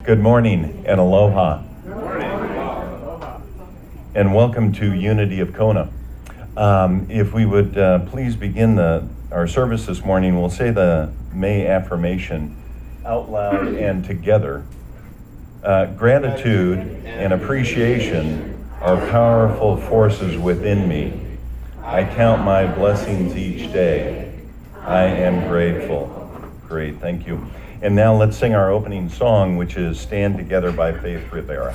Good morning and aloha. And welcome to Unity of Kona. If we would please begin our service this morning, we'll say the May affirmation out loud and together. Gratitude and appreciation are powerful forces within me. I count my blessings each day. I am grateful. Great, thank you. And now let's sing our opening song, which is Stand Together by Faith Rivera.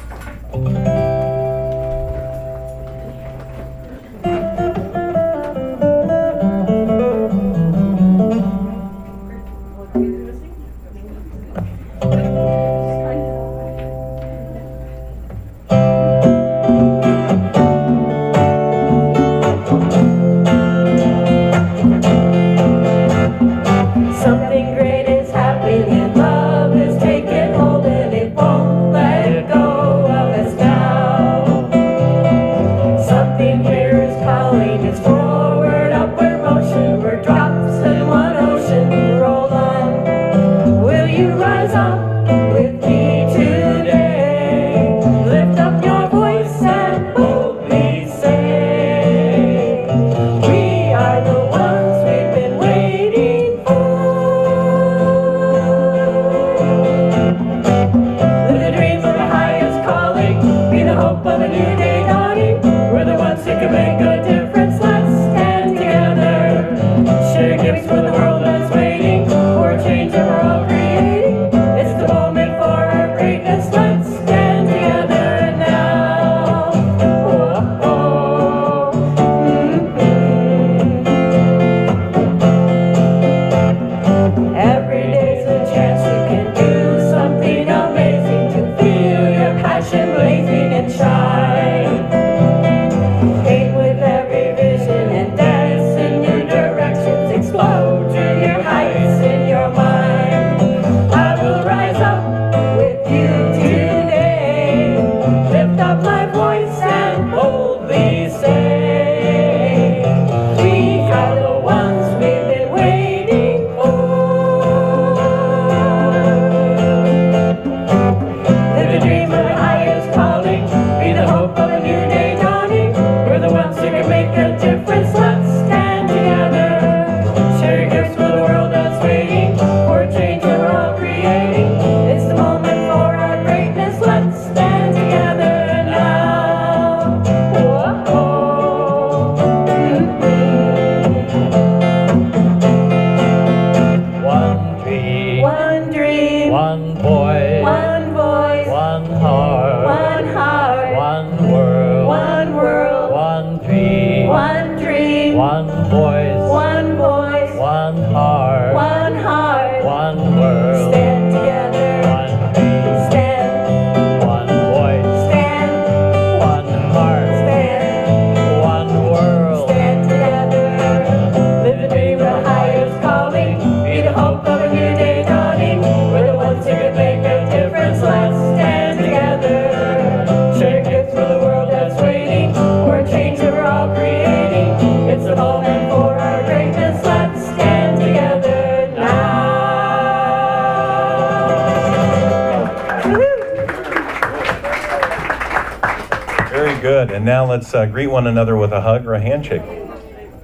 And now let's greet one another with a hug or a handshake.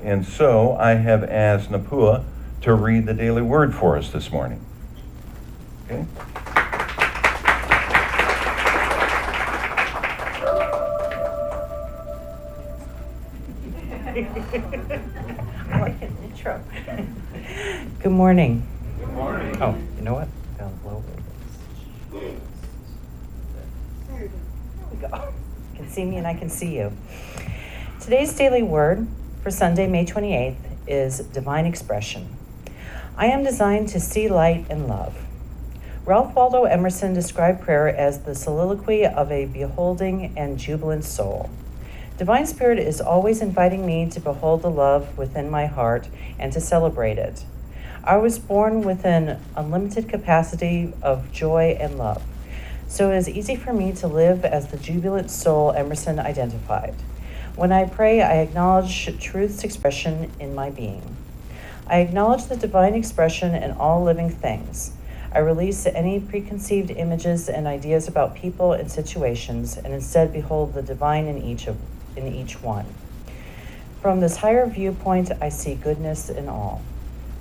And so I have asked Napua to read the daily word for us this morning. Okay? I like an intro. Good morning. Good morning. Oh, you know what? Down low. There we go. You can see me and I can see you. Today's daily word for Sunday, May 28th is divine expression. I am designed to see light and love. Ralph Waldo Emerson described prayer as the soliloquy of a beholding and jubilant soul. Divine Spirit is always inviting me to behold the love within my heart and to celebrate it. I was born with an unlimited capacity of joy and love, so it is easy for me to live as the jubilant soul Emerson identified. When I pray, I acknowledge truth's expression in my being. I acknowledge the divine expression in all living things. I release any preconceived images and ideas about people and situations, and instead behold the divine in each one. From this higher viewpoint, I see goodness in all.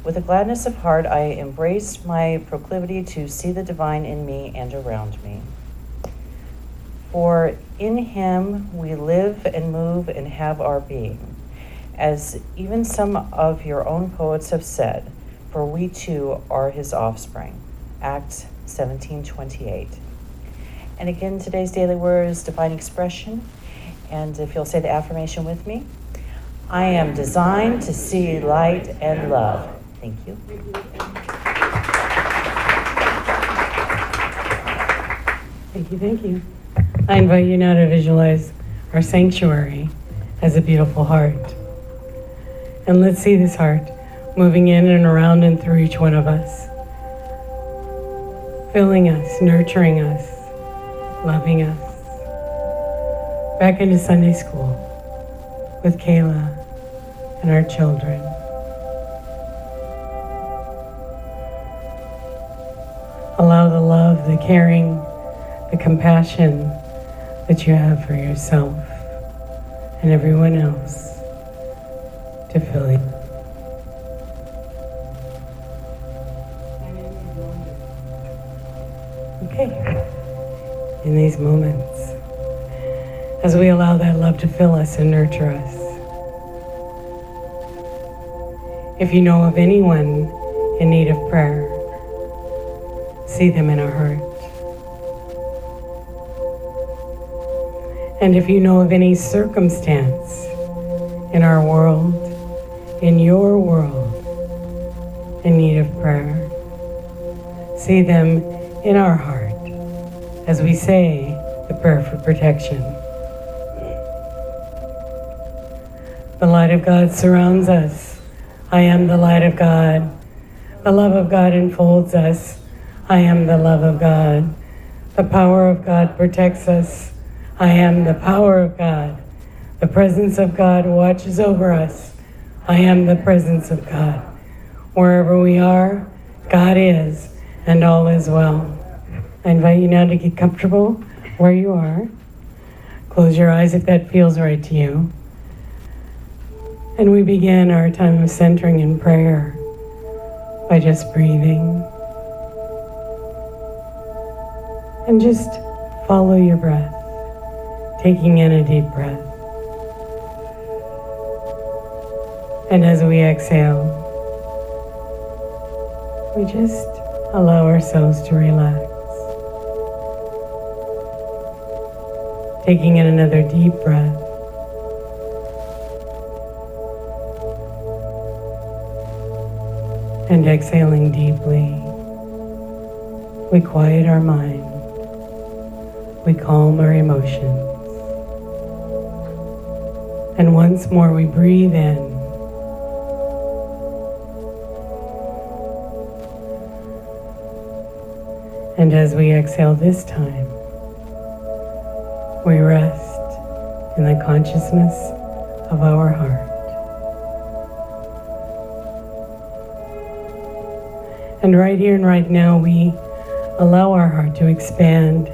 With a gladness of heart, I embrace my proclivity to see the divine in me and around me. For in him we live and move and have our being. As even some of your own poets have said, for we too are his offspring. Acts 17:28. And again, today's daily word is divine expression. And if you'll say the affirmation with me, I am designed to see light and love. Thank you. Thank you, thank you. I invite you now to visualize our sanctuary as a beautiful heart. And let's see this heart moving in and around and through each one of us, filling us, nurturing us, loving us. Back into Sunday school with Kayla and our children. Allow the love, the caring, the compassion that you have for yourself and everyone else to fill you. Okay. In these moments, as we allow that love to fill us and nurture us, if you know of anyone in need of prayer, see them in our heart. And if you know of any circumstance in our world, in your world, in need of prayer, see them in our heart as we say the prayer for protection. The light of God surrounds us. I am the light of God. The love of God enfolds us. I am the love of God. The power of God protects us. I am the power of God. The presence of God watches over us. I am the presence of God. Wherever we are, God is, and all is well. I invite you now to get comfortable where you are. Close your eyes if that feels right to you. And we begin our time of centering in prayer by just breathing. And just follow your breath, taking in a deep breath. And as we exhale, we just allow ourselves to relax. Taking in another deep breath. And exhaling deeply, we quiet our mind. We calm our emotions. And once more we breathe in. And as we exhale this time, we rest in the consciousness of our heart. And right here and right now, we allow our heart to expand,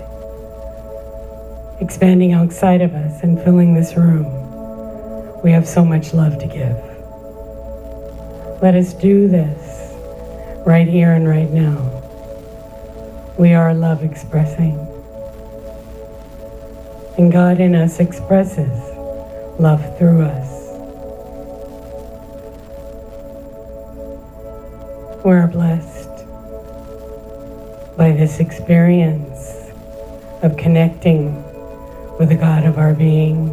expanding outside of us and filling this room. We have so much love to give. Let us do this right here and right now. We are love expressing. And God in us expresses love through us. We're blessed by this experience of connecting with the God of our being.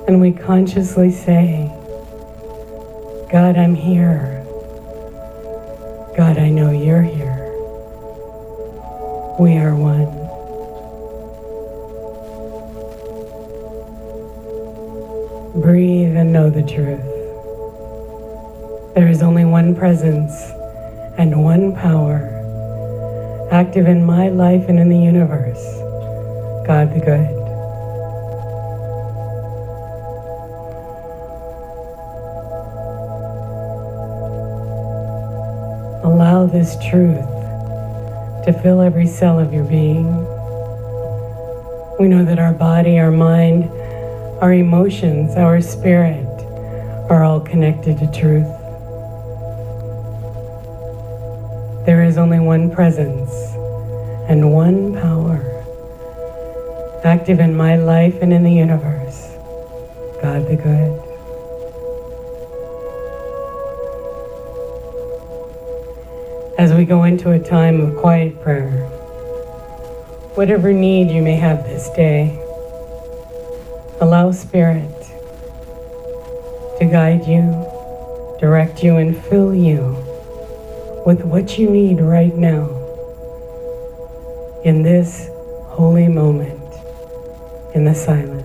And we consciously say, God, I'm here. God, I know you're here. We are one. Breathe and know the truth. There is only one presence and one power active in my life and in the universe, God the Good. Allow this truth to fill every cell of your being. We know that our body, our mind, our emotions, our spirit are all connected to truth. There is only one presence and one power active in my life and in the universe, God the Good. As we go into a time of quiet prayer, whatever need you may have this day, allow Spirit to guide you, direct you, and fill you with what you need right now in this holy moment in the silence.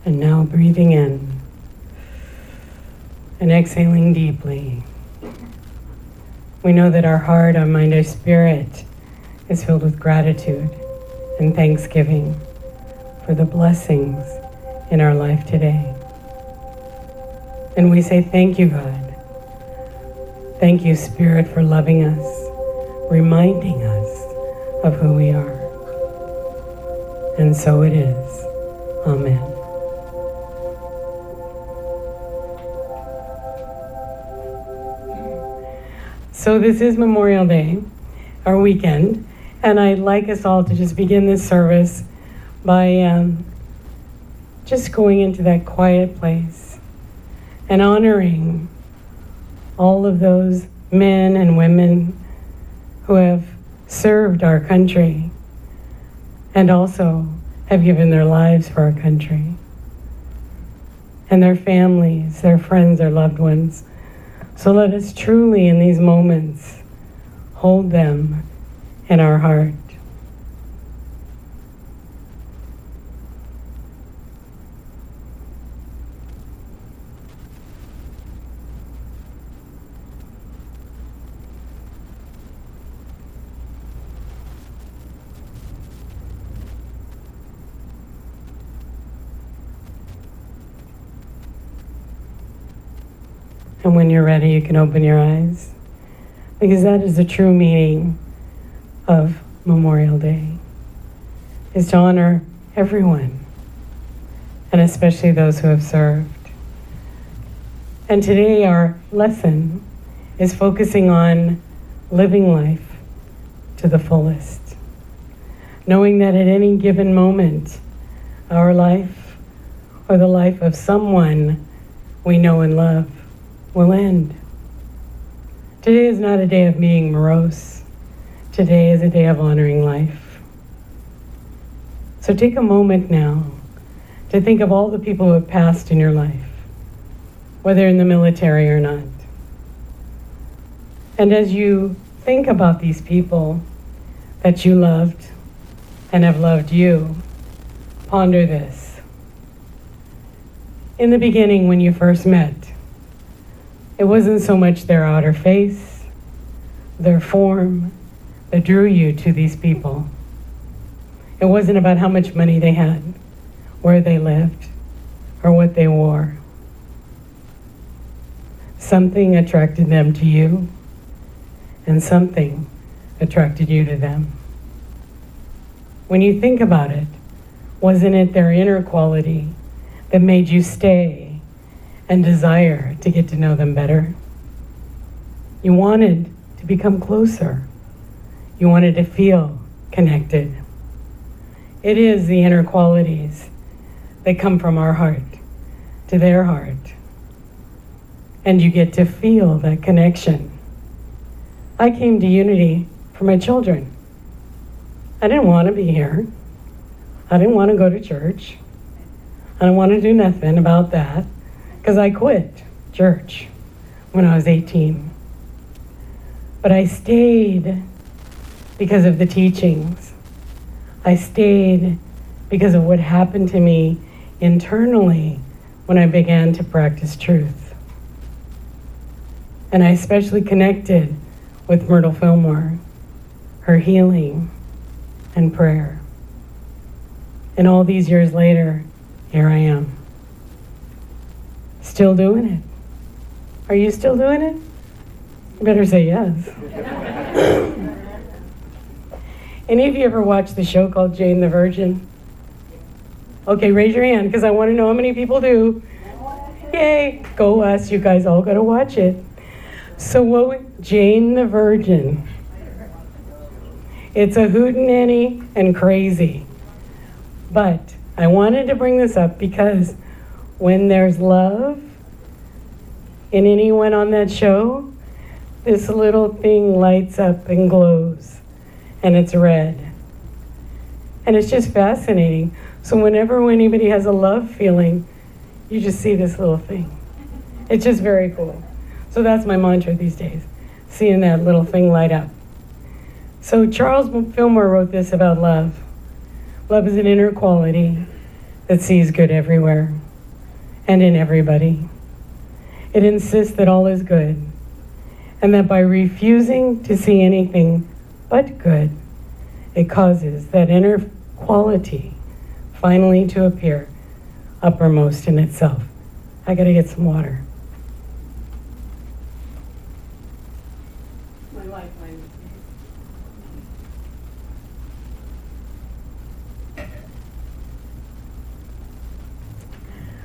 And now breathing in and exhaling deeply. We know that our heart, our mind, our spirit is filled with gratitude and thanksgiving for the blessings in our life today. And we say, thank you, God. Thank you, Spirit, for loving us, reminding us of who we are. And so it is. Amen. So this is Memorial Day, our weekend, and I'd like us all to just begin this service by just going into that quiet place and honoring all of those men and women who have served our country and also have given their lives for our country, and their families, their friends, their loved ones. So let us truly, in these moments, hold them in our heart. And when you're ready, you can open your eyes, because that is the true meaning of Memorial Day, is to honor everyone, and especially those who have served. And today our lesson is focusing on living life to the fullest, knowing that at any given moment, our life or the life of someone we know and love will end. Today is not a day of being morose. Today is a day of honoring life. So take a moment now to think of all the people who have passed in your life, whether in the military or not. And as you think about these people that you loved and have loved you, ponder this. In the beginning, when you first met, it wasn't so much their outer face, their form, that drew you to these people. It wasn't about how much money they had, where they lived, or what they wore. Something attracted them to you, and something attracted you to them. When you think about it, wasn't it their inner quality that made you stay and desire to get to know them better? You wanted to become closer. You wanted to feel connected. It is the inner qualities that come from our heart to their heart. And you get to feel that connection. I came to Unity for my children. I didn't want to be here. I didn't want to go to church. I didn't want to do nothing about that, because I quit church. when I was 18. But I stayed because of the teachings. I stayed because of what happened to me internally when I began to practice truth. And I especially connected with Myrtle Fillmore, her healing and prayer. And all these years later, here I am. Still doing it. Are you still doing it? You better say yes. Any of you ever watched the show called Jane the Virgin? Okay, raise your hand because I want to know how many people do. Yay, go us, you guys all got to watch it. So Jane the Virgin. It's a hootenanny and crazy. But I wanted to bring this up because when there's love in anyone on that show, this little thing lights up and glows, and it's red. And it's just fascinating. So whenever anybody has a love feeling, you just see this little thing. It's just very cool. So that's my mantra these days, seeing that little thing light up. So Charles Fillmore wrote this about love. Love is an inner quality that sees good everywhere and in everybody. It insists that all is good, and that by refusing to see anything but good, it causes that inner quality finally to appear uppermost in itself. I gotta get some water. My lifeline.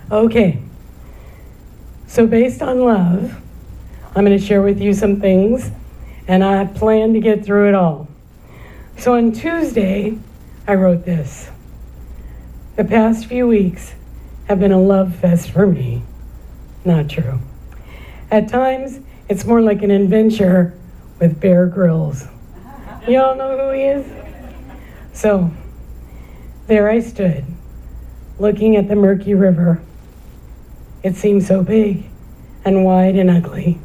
Okay, so based on love, I'm going to share with you some things, and I plan to get through it all. So on Tuesday, I wrote this. The past few weeks have been a love fest for me. Not true. At times, it's more like an adventure with Bear Grylls. Y'all know who he is? So, there I stood, looking at the murky river. It seemed so big and wide and ugly.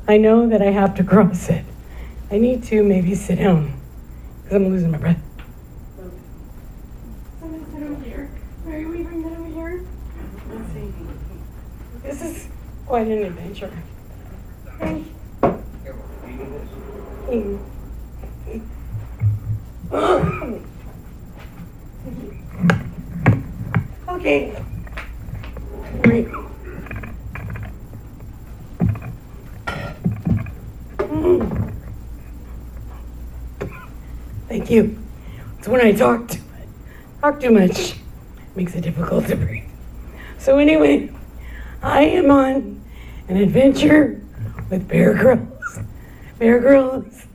I know that I have to cross it. I need to maybe sit down, because I'm losing my breath. Someone sit over here. Mary, will you bring that over here? Let's see. This is quite an adventure. Hey. Okay. Great. Thank you. It's when I talk too much, makes it difficult to breathe. So anyway, I am on an adventure with Bear Grylls. Bear Grylls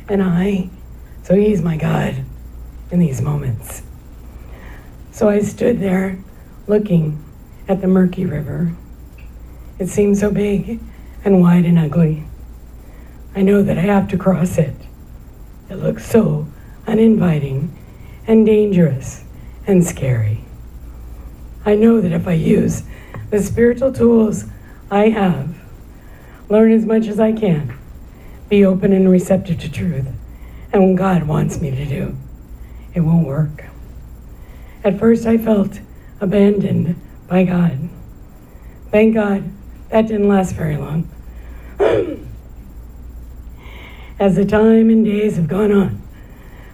and I, so he's my God in these moments. So I stood there looking at the murky river. It seemed so big and wide and ugly. I know that I have to cross it. It looks so uninviting and dangerous and scary. I know that if I use the spiritual tools I have, learn as much as I can, be open and receptive to truth, and what God wants me to do, it won't work. At first I felt abandoned by God. Thank God that didn't last very long. As the time and days have gone on,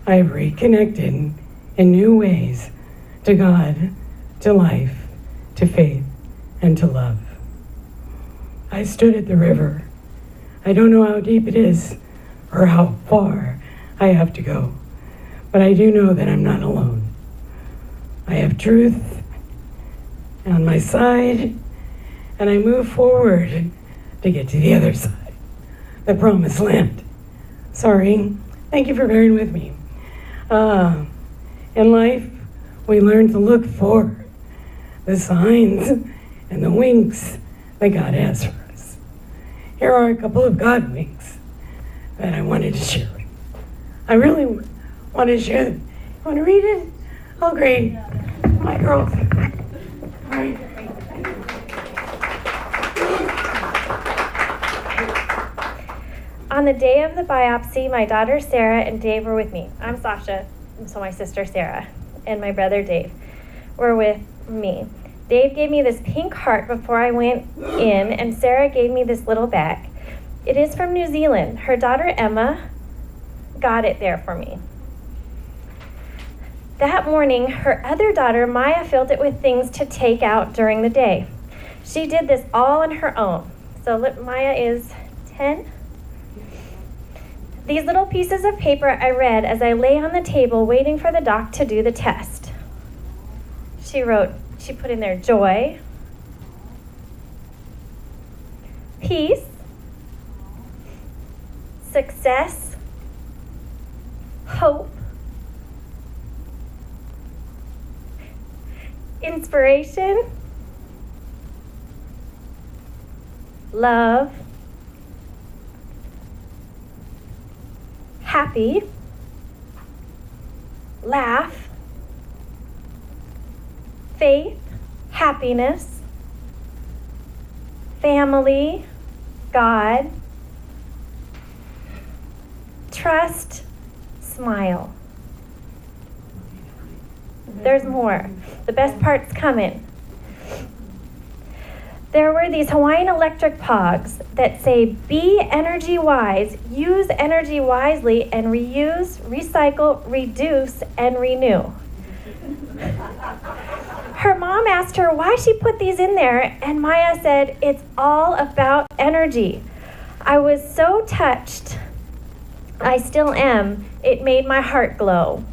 I have reconnected in new ways to God, to life, to faith, and to love. I stood at the river. I don't know how deep it is or how far I have to go, but I do know that I'm not alone. I have truth on my side, and I move forward to get to the other side, the promised land. Sorry, thank you for bearing with me. In life, we learn to look for the signs and the winks that God has for us. Here are a couple of God winks that I wanted to share with you. I really want to share them. You want to read it? Oh, great. My girls. All right. On the day of the biopsy, my daughter Sarah and Dave were with me. I'm Sasha, so my sister Sarah, and my brother Dave were with me. Dave gave me this pink heart before I went in, and Sarah gave me this little bag. It is from New Zealand. Her daughter Emma got it there for me. That morning, her other daughter, Maya, filled it with things to take out during the day. She did this all on her own. So look, Maya is 10. These little pieces of paper I read as I lay on the table waiting for the doc to do the test. She put in there joy, peace, success, hope, inspiration, love, happy, laugh, faith, happiness, family, God, trust, smile. There's more. The best part's coming. There were these Hawaiian electric pogs that say, be energy wise, use energy wisely, and reuse, recycle, reduce, and renew. Her mom asked her why she put these in there, and Maya said, it's all about energy. I was so touched. I still am. It made my heart glow.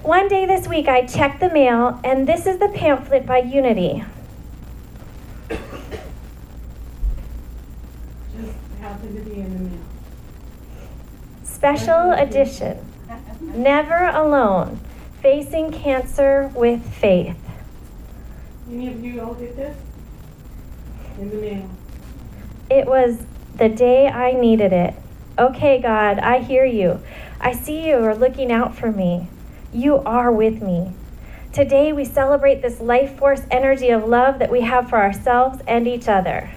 One day this week, I checked the mail, and this is the pamphlet by Unity. Just happened to be in the mail. Special edition. Never alone. Facing cancer with faith. Any of you all get this? In the mail. It was the day I needed it. Okay, God, I hear you. I see you are looking out for me. You are with me. Today we celebrate this life force energy of love that we have for ourselves and each other.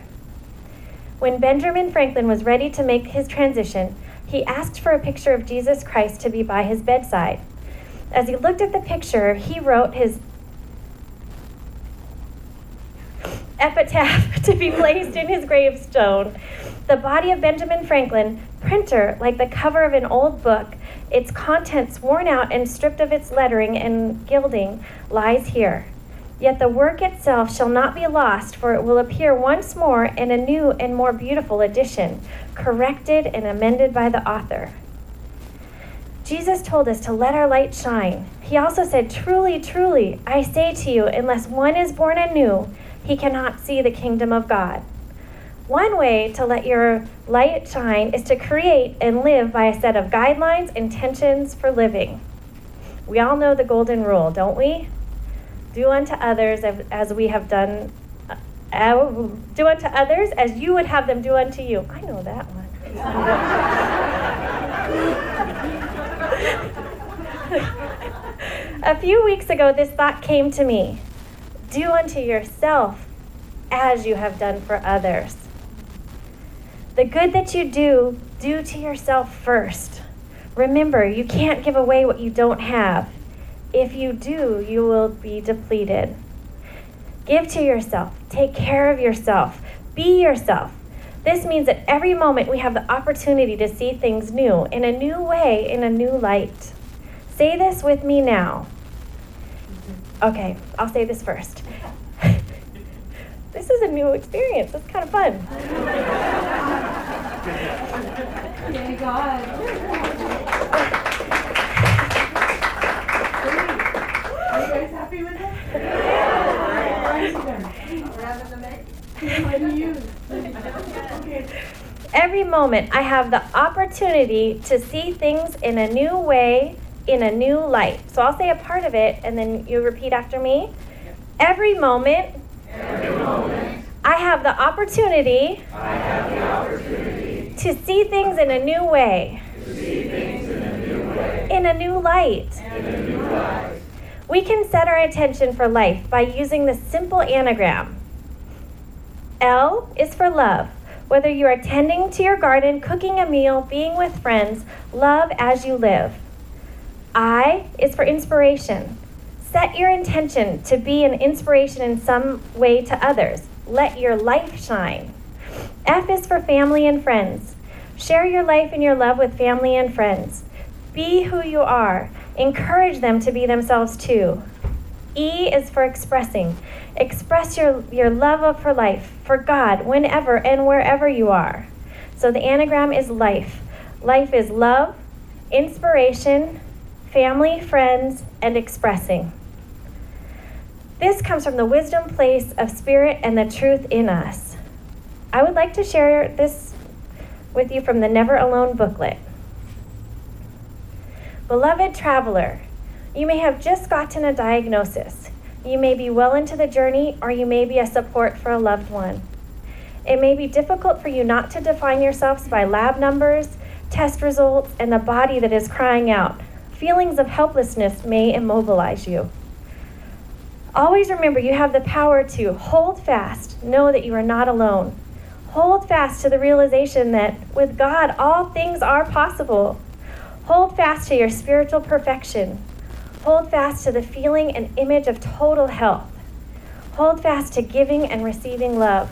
When Benjamin Franklin was ready to make his transition, he asked for a picture of Jesus Christ to be by his bedside. As he looked at the picture, he wrote his epitaph to be placed in his gravestone. The body of Benjamin Franklin, printer like the cover of an old book, its contents worn out and stripped of its lettering and gilding, lies here. Yet the work itself shall not be lost, for it will appear once more in a new and more beautiful edition, corrected and amended by the author. Jesus told us to let our light shine. He also said, truly, truly, I say to you, unless one is born anew, he cannot see the kingdom of God. One way to let your light shine is to create and live by a set of guidelines, intentions for living. We all know the golden rule, don't we? Do unto others as we have done. Do unto others as you would have them do unto you. I know that one. A few weeks ago, this thought came to me. Do unto yourself as you have done for others. The good that you do to yourself first. Remember, you can't give away what you don't have. If you do, you will be depleted. Give to yourself. Take care of yourself. Be yourself. This means that every moment we have the opportunity to see things new, in a new way, in a new light. Say this with me now. Okay, I'll say this first. This is a new experience. It's kind of fun. Yay, God. Are you guys happy with it? Every moment I have the opportunity to see things in a new way, in a new light. So I'll say a part of it and then you repeat after me. Every moment I have the opportunity to see things in a new way, in a new light. We can set our intention for life by using the simple anagram. L is for love. Whether you are tending to your garden, cooking a meal, being with friends, love as you live. I is for inspiration. Set your intention to be an inspiration in some way to others. Let your life shine. F is for family and friends. Share your life and your love with family and friends. Be who you are. Encourage them to be themselves too. E is for expressing. Express your love for life, for God, whenever and wherever you are. So the anagram is life. Life is love, inspiration, family, friends, and expressing. This comes from the wisdom place of spirit and the truth in us. I would like to share this with you from the Never Alone booklet. Beloved traveler, you may have just gotten a diagnosis. You may be well into the journey, or you may be a support for a loved one. It may be difficult for you not to define yourselves by lab numbers, test results, and a body that is crying out. Feelings of helplessness may immobilize you. Always remember you have the power to hold fast, know that you are not alone. Hold fast to the realization that with God, all things are possible. Hold fast to your spiritual perfection. Hold fast to the feeling and image of total health. Hold fast to giving and receiving love.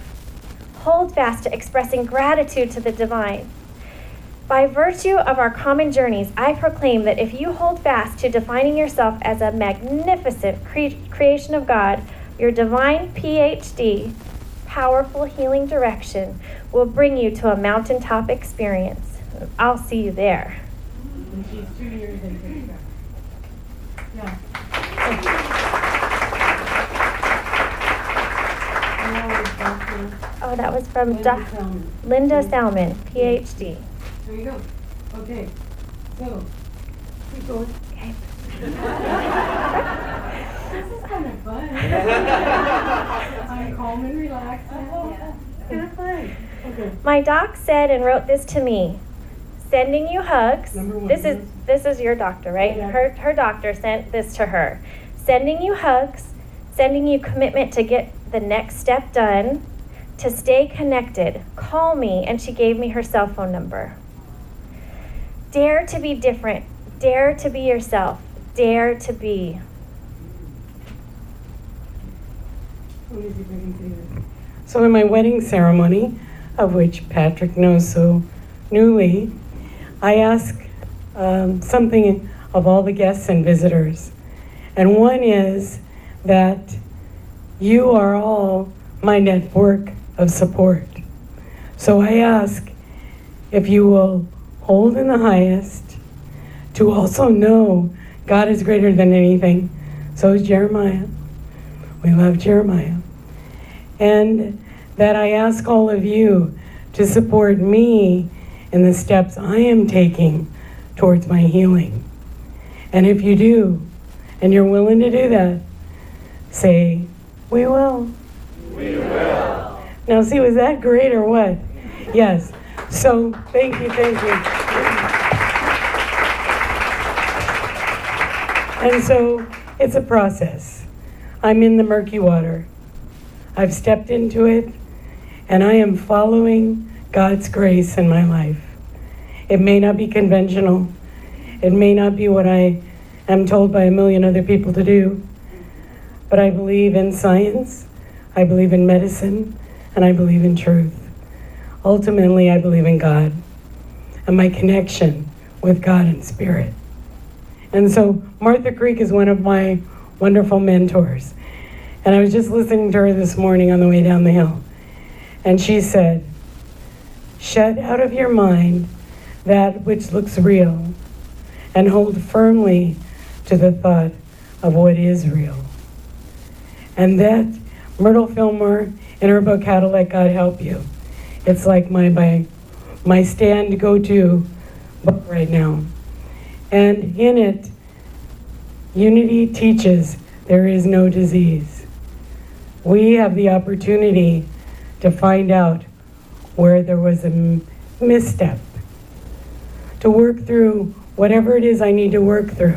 Hold fast to expressing gratitude to the divine. By virtue of our common journeys, I proclaim that if you hold fast to defining yourself as a magnificent creation of God, your divine PhD, powerful healing direction, will bring you to a mountaintop experience. I'll see you there. And she's 2 years into it. Yeah. Oh, that was from Linda Salmon, PhD. There you go. Okay. So, keep going. Okay. This is kind of fun. I'm calm and relaxed now. It's kind of fun. Okay. My doc said and wrote this to me. Sending you hugs. Number one, This is your doctor, right? Yeah. Her doctor sent this to her. Sending you hugs, sending you commitment to get the next step done, to stay connected. Call me, and she gave me her cell phone number. Dare to be different. Dare to be yourself. Dare to be. Let me see if I can see this. So in my wedding ceremony, of which Patrick knows so newly, I ask something of all the guests and visitors. And one is that you are all my network of support. So I ask if you will hold in the highest, to also know God is greater than anything. So is Jeremiah. We love Jeremiah. And that I ask all of you to support me in the steps I am taking towards my healing. And if you do, and you're willing to do that, say, we will. We will. Now see, was that great or what? Yes. So thank you. And so it's a process. I'm in the murky water. I've stepped into it, and I am following God's grace in my life. It may not be conventional. It may not be what I am told by a million other people to do, but I believe in science, I believe in medicine, and I believe in truth. Ultimately, I believe in God and my connection with God and Spirit. And so Martha Creek is one of my wonderful mentors. And I was just listening to her this morning on the way down the hill. And she said, shut out of your mind that which looks real and hold firmly to the thought of what is real. And that Myrtle Fillmore, in her book, How to Let God Help You, it's like my stand go-to book right now. And in it, Unity teaches there is no disease. We have the opportunity to find out where there was a misstep, to work through whatever it is I need to work through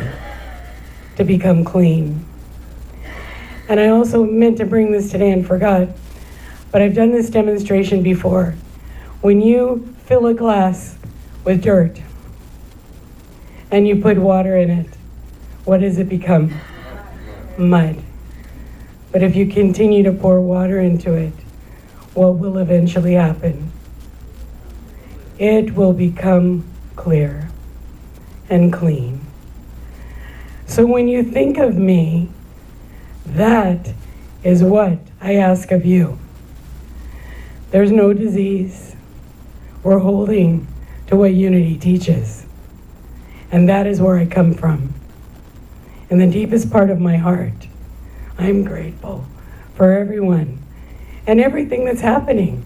to become clean. And I also meant to bring this today and forgot, but I've done this demonstration before When you fill a glass with dirt and you put water in it, what does it become? Mud. But if you continue to pour water into it, what will eventually happen? It will become clear and clean. So when you think of me, that is what I ask of you. There's no disease. We're holding to what unity teaches. And that is where I come from. In the deepest part of my heart, I'm grateful for everyone and everything that's happening.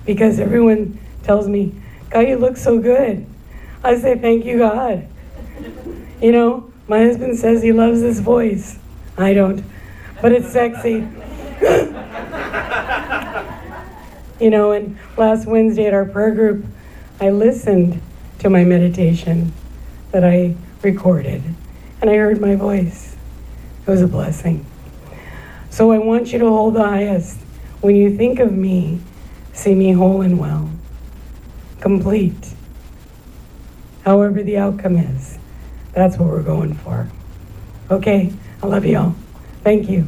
Because everyone tells me, God, you look so good. I say, thank you, God. You know, my husband says he loves this voice. I don't, but it's sexy. You know, and last Wednesday at our prayer group, I listened to my meditation that I recorded, and I heard my voice. It was a blessing. So I want you to hold the highest. When you think of me, see me whole and well, complete. However the outcome is, that's what we're going for. Okay, I love you all. Thank you.